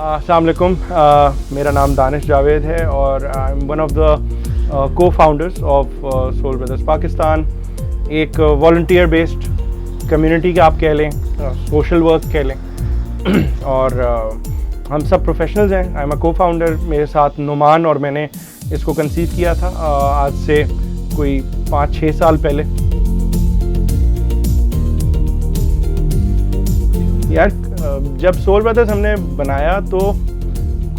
अस्सलाम वालेकुम। मेरा नाम दानिश जावेद है और I am one of the co founders of soul brothers Pakistan. एक वॉल्टियर बेस्ड कम्युनिटी का आप कह लें, सोशल वर्क कह लें और हम सब प्रोफेशनल्स हैं। आई एम अ को फाउंडर। मेरे साथ नुमान और मैंने इसको कंसीव किया था आज से कोई 5-6 साल पहले। यार जब सोल ब्रदर्स हमने बनाया तो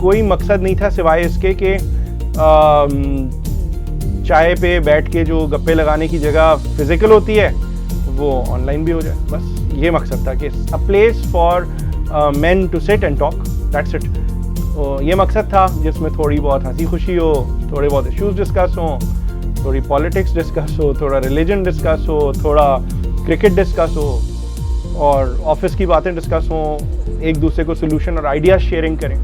कोई मकसद नहीं था सिवाय इसके कि चाय पे बैठ के जो गप्पे लगाने की जगह फिजिकल होती है वो ऑनलाइन भी हो जाए। बस ये मकसद था कि a place for men to sit and talk, that's it. तो ये मकसद था जिसमें थोड़ी बहुत हंसी खुशी हो, थोड़े बहुत इश्यूज डिस्कस हो, थोड़ी पॉलिटिक्स डिस्कस हो, थोड़ा रिलीजन डिस्कस हो, थोड़ा क्रिकेट डिस्कस हो और ऑफिस की बातें डिस्कस हों, एक दूसरे को सोल्यूशन और आइडियाज शेयरिंग करें।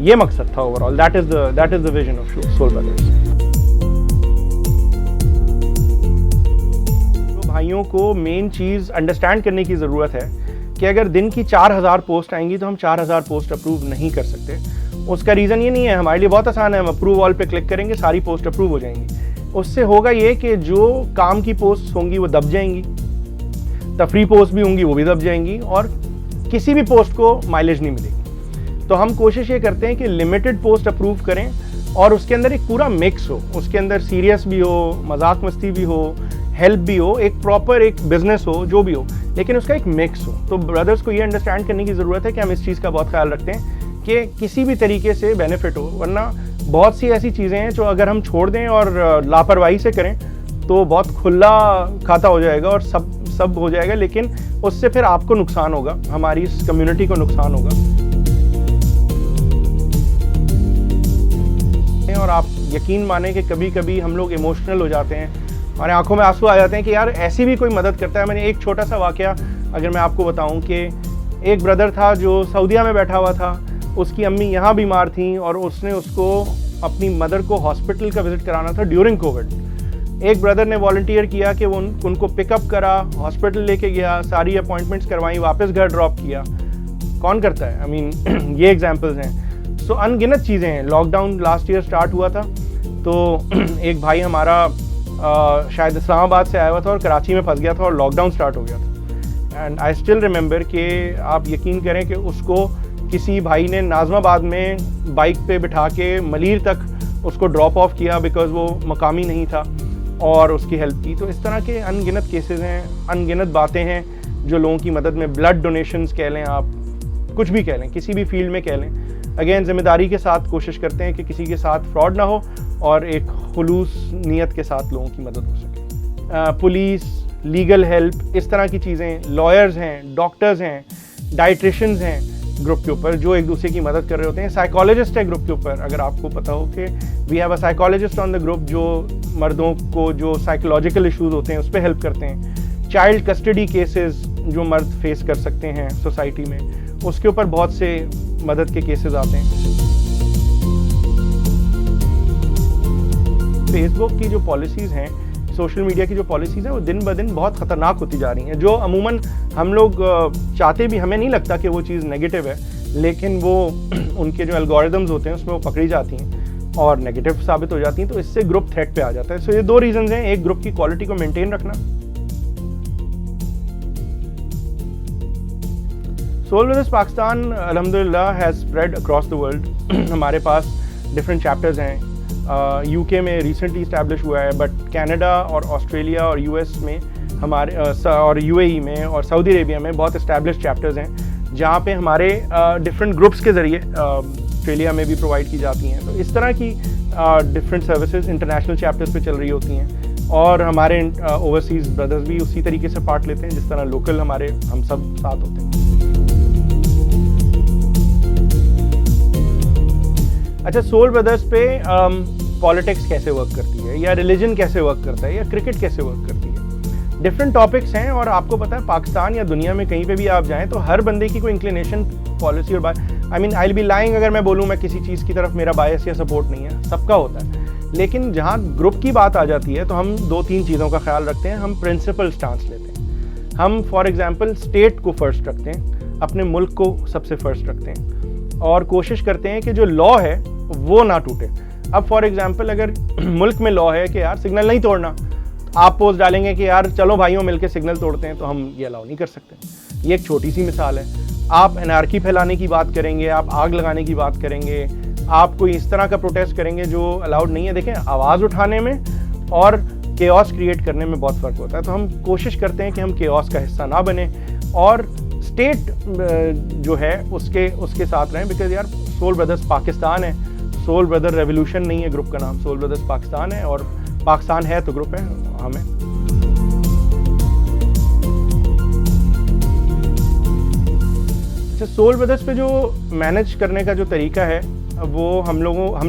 ये मकसद था overall. That is the vision of soul brothers. तो भाइयों को मेन चीज़ अंडरस्टैंड करने की ज़रूरत है कि अगर दिन की 4000 पोस्ट आएंगी तो हम 4000 पोस्ट अप्रूव नहीं कर सकते। उसका रीज़न ये नहीं है, हमारे लिए बहुत आसान है, हम अप्रूव ऑल पे क्लिक करेंगे, सारी पोस्ट अप्रूव हो जाएंगी। उससे होगा ये कि जो काम की पोस्ट होंगी वो दब जाएंगी, तफरी पोस्ट भी होंगी वो भी दब जाएंगी और किसी भी पोस्ट को माइलेज नहीं मिलेगी। तो हम कोशिश ये करते हैं कि लिमिटेड पोस्ट अप्रूव करें और उसके अंदर एक पूरा मिक्स हो, उसके अंदर सीरियस भी हो, मजाक मस्ती भी हो, हेल्प भी हो, एक प्रॉपर एक बिजनेस हो, जो भी हो, लेकिन उसका एक मिक्स हो। तो ब्रदर्स को ये अंडरस्टैंड करने की ज़रूरत है कि हम इस चीज़ का बहुत ख्याल रखते हैं कि किसी भी तरीके से बेनिफिट हो, वरना बहुत सी ऐसी चीज़ें हैं जो अगर हम छोड़ दें और लापरवाही से करें तो बहुत खुला खाता हो जाएगा और सब हो जाएगा, लेकिन उससे फिर आपको नुकसान होगा, हमारी इस कम्युनिटी को नुकसान होगा। और आप यकीन माने कि कभी कभी हम लोग इमोशनल हो जाते हैं, हमारे आंखों में आंसू आ जाते हैं कि यार ऐसी भी कोई मदद करता है। मैंने एक छोटा सा वाकया अगर मैं आपको बताऊं कि एक ब्रदर था जो सऊदीया में बैठा हुआ था, उसकी अम्मी यहाँ बीमार थी और उसने उसको अपनी मदर को हॉस्पिटल का विजिट कराना था ड्यूरिंग कोविड। एक ब्रदर ने वॉलंटियर किया कि वो उनको पिकअप करा, हॉस्पिटल लेके गया, सारी अपॉइंटमेंट्स करवाई, वापस घर ड्रॉप किया। कौन करता है? आई मीन ये एग्जांपल्स हैं। सो अनगिनत चीज़ें हैं। लॉकडाउन लास्ट ईयर स्टार्ट हुआ था तो एक भाई हमारा शायद इस्लामाबाद से आया हुआ था और कराची में फंस गया था और लॉकडाउन स्टार्ट हो गया था। एंड आई स्टिल रिमेंबर कि आप यकीन करें कि उसको किसी भाई ने नाज़माबाद में बाइक पे बिठा के मलीर तक उसको ड्रॉप ऑफ किया बिकॉज वो मकामी नहीं था और उसकी हेल्प की। तो इस तरह के अनगिनत केसेस हैं, अनगिनत बातें हैं जो लोगों की मदद में, ब्लड डोनेशंस कह लें, आप कुछ भी कह लें, किसी भी फील्ड में कह लें। अगेन जिम्मेदारी के साथ कोशिश करते हैं कि किसी के साथ फ्रॉड ना हो और एक खुलूस नीयत के साथ लोगों की मदद हो सके। पुलिस, लीगल हेल्प, इस तरह की चीज़ें, लॉयर्स हैं, डॉक्टर्स हैं, डाइट्रिशंस हैं ग्रुप के ऊपर जो एक दूसरे की मदद कर रहे होते हैं। साइकोलॉजिस्ट है ग्रुप के ऊपर, अगर आपको पता हो कि we have a psychologist on the group जो मर्दों को जो साइकोलॉजिकल इश्यूज होते हैं उस पर हेल्प करते हैं। चाइल्ड कस्टडी केसेस जो मर्द फेस कर सकते हैं सोसाइटी में, उसके ऊपर बहुत से मदद के केसेस आते हैं। फेसबुक की जो पॉलिसीज़ हैं, सोशल मीडिया की जो पॉलिसीज़ हैं, वो दिन ब दिन बहुत ख़तरनाक होती जा रही हैं। जो अमूमन हम लोग चाहते भी, हमें नहीं लगता कि वो चीज़ नेगेटिव है, लेकिन वो उनके जो एल्गोरिदम्स होते हैं उसमें वो पकड़ी जाती हैं और नेगेटिव साबित हो जाती हैं। तो इससे ग्रुप थ्रेट पे आ जाता है। सो ये दो रीजंस हैं, एक ग्रुप की क्वालिटी को मेंटेन रखना। सोल ब्रदर्स पाकिस्तान अल्हम्दुलिल्लाह has spread across the world. हमारे पास डिफरेंट चैप्टर्स हैं। यूके में रिसेंटली इस्टेब्लिश हुआ है, बट कनाडा और ऑस्ट्रेलिया और यूएस में हमारे और यूएई में और सऊदी अरेबिया में बहुत इस्टेब्लिश चैप्टर्स हैं जहाँ पे हमारे डिफरेंट ग्रुप्स के ज़रिए ऑस्ट्रेलिया में भी प्रोवाइड की जाती हैं। तो इस तरह की डिफरेंट सर्विसेज इंटरनेशनल चैप्टर्स पे चल रही होती हैं और हमारे ओवरसीज़ ब्रदर्स भी उसी तरीके से पार्ट लेते हैं जिस तरह लोकल हमारे हम सब साथ होते हैं। अच्छा, सोल ब्रदर्स पे पॉलिटिक्स कैसे वर्क करती है, या रिलीजन कैसे वर्क करता है, या क्रिकेट कैसे वर्क करती है, डिफरेंट टॉपिक्स हैं। और आपको पता है पाकिस्तान या दुनिया में कहीं पे भी आप जाएं तो हर बंदे की कोई इंक्लिनेशन, पॉलिसी और I mean I will be lying अगर मैं बोलूँ मैं किसी चीज़ की तरफ मेरा बायस या सपोर्ट नहीं है, सबका होता है। लेकिन जहाँ ग्रुप की बात आ जाती है तो हम 2-3 चीज़ों का ख्याल रखते हैं। हम प्रिंसिपल स्टांस लेते हैं। हम फॉर एग्जांपल स्टेट को फर्स्ट रखते हैं, अपने मुल्क को सबसे फर्स्ट रखते हैं। और कोशिश करते हैं कि जो लॉ है वो ना टूटे। अब फॉर एग्जांपल अगर मुल्क में लॉ है कि यार सिग्नल नहीं तोड़ना, आप पोस्ट डालेंगे कि यार चलो भाइयों मिलके सिग्नल तोड़ते हैं, तो हम ये अलाउ नहीं कर सकते। ये एक छोटी सी मिसाल है। आप एनार्की फैलाने की बात करेंगे, आप आग लगाने की बात करेंगे, आप कोई इस तरह का प्रोटेस्ट करेंगे जो अलाउड नहीं है। देखें, आवाज़ उठाने में और केओस क्रिएट करने में बहुत फ़र्क होता है। तो हम कोशिश करते हैं कि हम केओस का हिस्सा ना बने और स्टेट जो है उसके साथ रहें। बिकॉज यार सोल ब्रदर्स पाकिस्तान है, सोल ब्रदर रेवोल्यूशन नहीं है ग्रुप का नाम, सोल ब्रदर्स पाकिस्तान है, और पाकिस्तान है तो ग्रुप है हमें। अच्छा, सोल ब्रदर्स पे जो मैनेज करने का जो तरीका है वो हम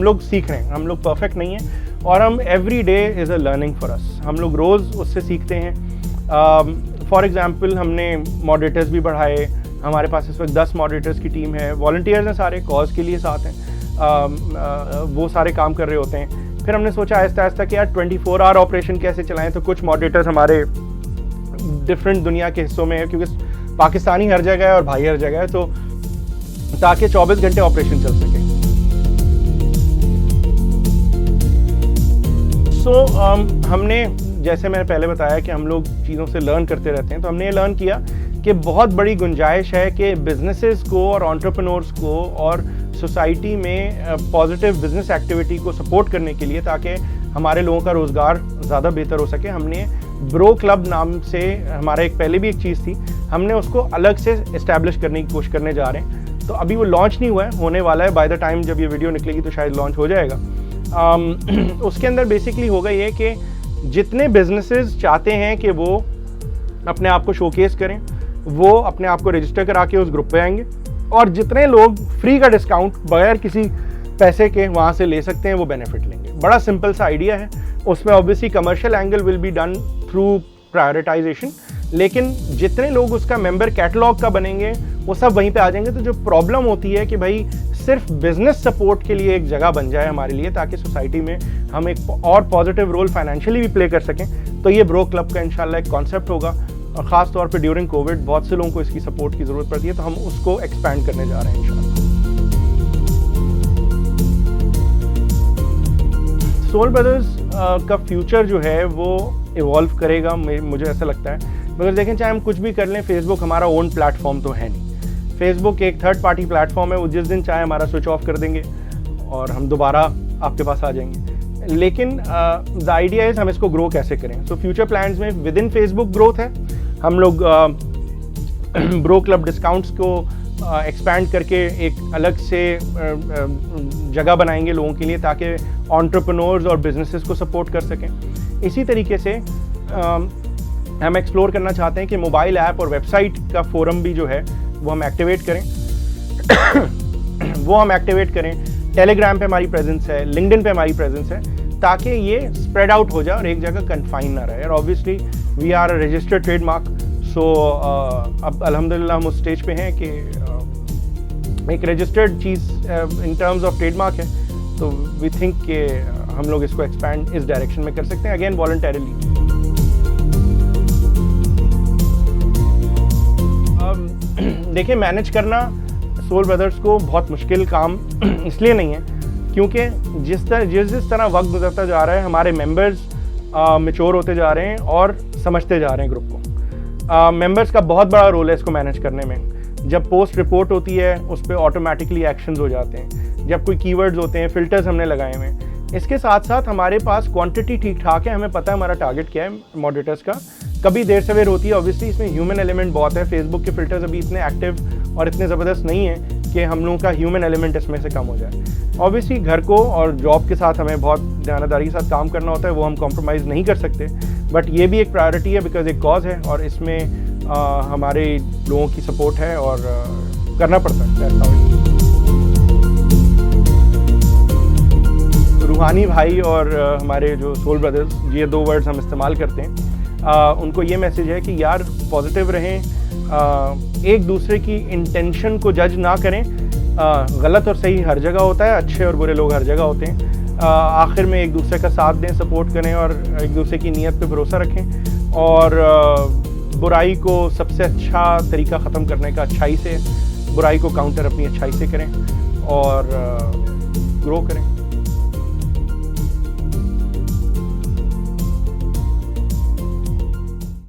लोग सीख रहे हैं। हम लोग परफेक्ट नहीं हैं और हम every day is a learning for us. हम लोग रोज़ उससे सीखते हैं। फॉर एग्ज़ाम्पल हमने मॉडरेटर्स भी बढ़ाए। हमारे पास इस वक्त 10 मॉडरेटर्स की टीम है। वॉलंटियर्स हैं सारे, कॉज के लिए साथ हैं। वो सारे काम कर रहे होते हैं। फिर हमने सोचा आहिस्ता आहिस्ता कि यार 24 आवर ऑपरेशन कैसे चलाएं। तो कुछ मॉडरेटर्स हमारे डिफरेंट दुनिया के हिस्सों में है, क्योंकि पाकिस्तानी हर जगह है और भाई हर जगह है, तो ताकि 24 घंटे ऑपरेशन चल सके। हमने, जैसे मैंने पहले बताया कि हम लोग चीज़ों से लर्न करते रहते हैं, तो हमने ये लर्न किया कि बहुत बड़ी गुंजाइश है कि बिजनेसेस को और एंटरप्रेन्योर्स को और सोसाइटी में पॉजिटिव बिजनेस एक्टिविटी को सपोर्ट करने के लिए, ताकि हमारे लोगों का रोज़गार ज़्यादा बेहतर हो सके, हमने ब्रो क्लब नाम से, हमारा एक पहले भी एक चीज़ थी, हमने उसको अलग से इस्टेब्लिश करने की कोशिश करने जा रहे हैं। तो अभी वो लॉन्च नहीं हुआ है, होने वाला है। बाय द टाइम जब ये वीडियो निकलेगी तो शायद लॉन्च हो जाएगा। उसके अंदर बेसिकली होगा ये कि जितने बिजनेसेस चाहते हैं कि वो अपने आप को शोकेस करें, वो अपने आप को रजिस्टर करा के उस ग्रुप पे आएंगे, और जितने लोग फ्री का डिस्काउंट बगैर किसी पैसे के वहाँ से ले सकते हैं वो बेनिफिट लेंगे। बड़ा सिंपल सा आइडिया है। उसमें obviously commercial angle will be done through prioritisation, लेकिन जितने लोग उसका मेंबर कैटलॉग का बनेंगे वो सब वहीं पे आ जाएंगे। तो जो प्रॉब्लम होती है कि भाई सिर्फ बिजनेस सपोर्ट के लिए एक जगह बन जाए हमारे लिए, ताकि सोसाइटी में हम एक और पॉजिटिव रोल फाइनेंशियली भी प्ले कर सकें, तो ये ब्रो क्लब का इंशाल्लाह एक कॉन्सेप्ट होगा। और ख़ास तौर पे ड्यूरिंग कोविड बहुत से लोगों को इसकी सपोर्ट की ज़रूरत पड़ती है, तो हम उसको एक्सपैंड करने जा रहे हैं इंशाल्लाह। सोल ब्रदर्स का फ्यूचर जो है वो इवॉल्व करेगा, मुझे ऐसा लगता है। मगर देखें, चाहे हम कुछ भी कर लें, फेसबुक हमारा ओन प्लेटफॉर्म तो है नहीं। फेसबुक एक थर्ड पार्टी प्लेटफॉर्म है, वो जिस दिन चाहे हमारा स्विच ऑफ कर देंगे और हम दोबारा आपके पास आ जाएंगे। लेकिन द आइडिया इज़ हम इसको ग्रो कैसे करें। सो फ्यूचर प्लान्स में विद इन फेसबुक ग्रोथ है। हम लोग ब्रो क्लब डिस्काउंट्स को एक्सपैंड करके एक अलग से जगह बनाएंगे लोगों के लिए, ताकि एंटरप्रेन्योर्स और बिजनेसेस को सपोर्ट कर सकें। इसी तरीके से हम एक्सप्लोर करना चाहते हैं कि मोबाइल ऐप और वेबसाइट का फोरम भी जो है वो हम एक्टिवेट करें। टेलीग्राम पे हमारी प्रेजेंस है, लिंक्डइन पे हमारी प्रेजेंस है, ताकि ये स्प्रेड आउट हो जाए और एक जगह कन्फाइन ना रहे। और obviously we are a registered trademark, so अब अल्हम्दुलिल्लाह हम उस स्टेज पे हैं कि एक रजिस्टर्ड चीज़ इन टर्म्स ऑफ ट्रेडमार्क है। तो वी थिंक कि हम लोग इसको एक्सपैंड इस डायरेक्शन में कर सकते हैं, अगेन वॉलंटरीली। देखिए, मैनेज करना सोल ब्रदर्स को बहुत मुश्किल काम इसलिए नहीं है क्योंकि जिस तरह वक्त गुजरता जा रहा है, हमारे मेंबर्स मैच्योर होते जा रहे हैं और समझते जा रहे हैं ग्रुप को। मेंबर्स का बहुत बड़ा रोल है इसको मैनेज करने में। जब पोस्ट रिपोर्ट होती है उस पर ऑटोमेटिकली एक्शंस हो जाते हैं, जब कोई कीवर्ड्स होते हैं, फिल्टर्स हमने लगाए हुए हैं। इसके साथ साथ हमारे पास क्वांटिटी ठीक ठाक है, हमें पता है हमारा टारगेट क्या है मॉडरेटर्स का। कभी देर सवेर होती है, ऑब्वियसली इसमें ह्यूमन एलिमेंट बहुत है। फेसबुक के फिल्टर्स अभी इतने एक्टिव और इतने ज़बरदस्त नहीं है कि हम लोगों का ह्यूमन एलिमेंट इसमें से कम हो जाए। ऑब्वियसली घर को और जॉब के साथ हमें बहुत ध्यानदारी के साथ काम करना होता है, वो हम कॉम्प्रोमाइज़ नहीं कर सकते, बट ये भी एक प्रायोरिटी है बिकॉज एक कॉज है और इसमें हमारे लोगों की सपोर्ट है और करना पड़ता है। रूहानी भाई और हमारे जो सोल ब्रदर्स, ये दो वर्ड्स हम इस्तेमाल करते हैं, उनको ये मैसेज है कि यार पॉजिटिव रहें, एक दूसरे की इंटेंशन को जज ना करें। गलत और सही हर जगह होता है, अच्छे और बुरे लोग हर जगह होते हैं। आखिर में एक दूसरे का साथ दें, सपोर्ट करें और एक दूसरे की नीयत पे भरोसा रखें और बुराई को सबसे अच्छा तरीका ख़त्म करने का अच्छाई से बुराई को काउंटर अपनी अच्छाई से करें और ग्रो करें।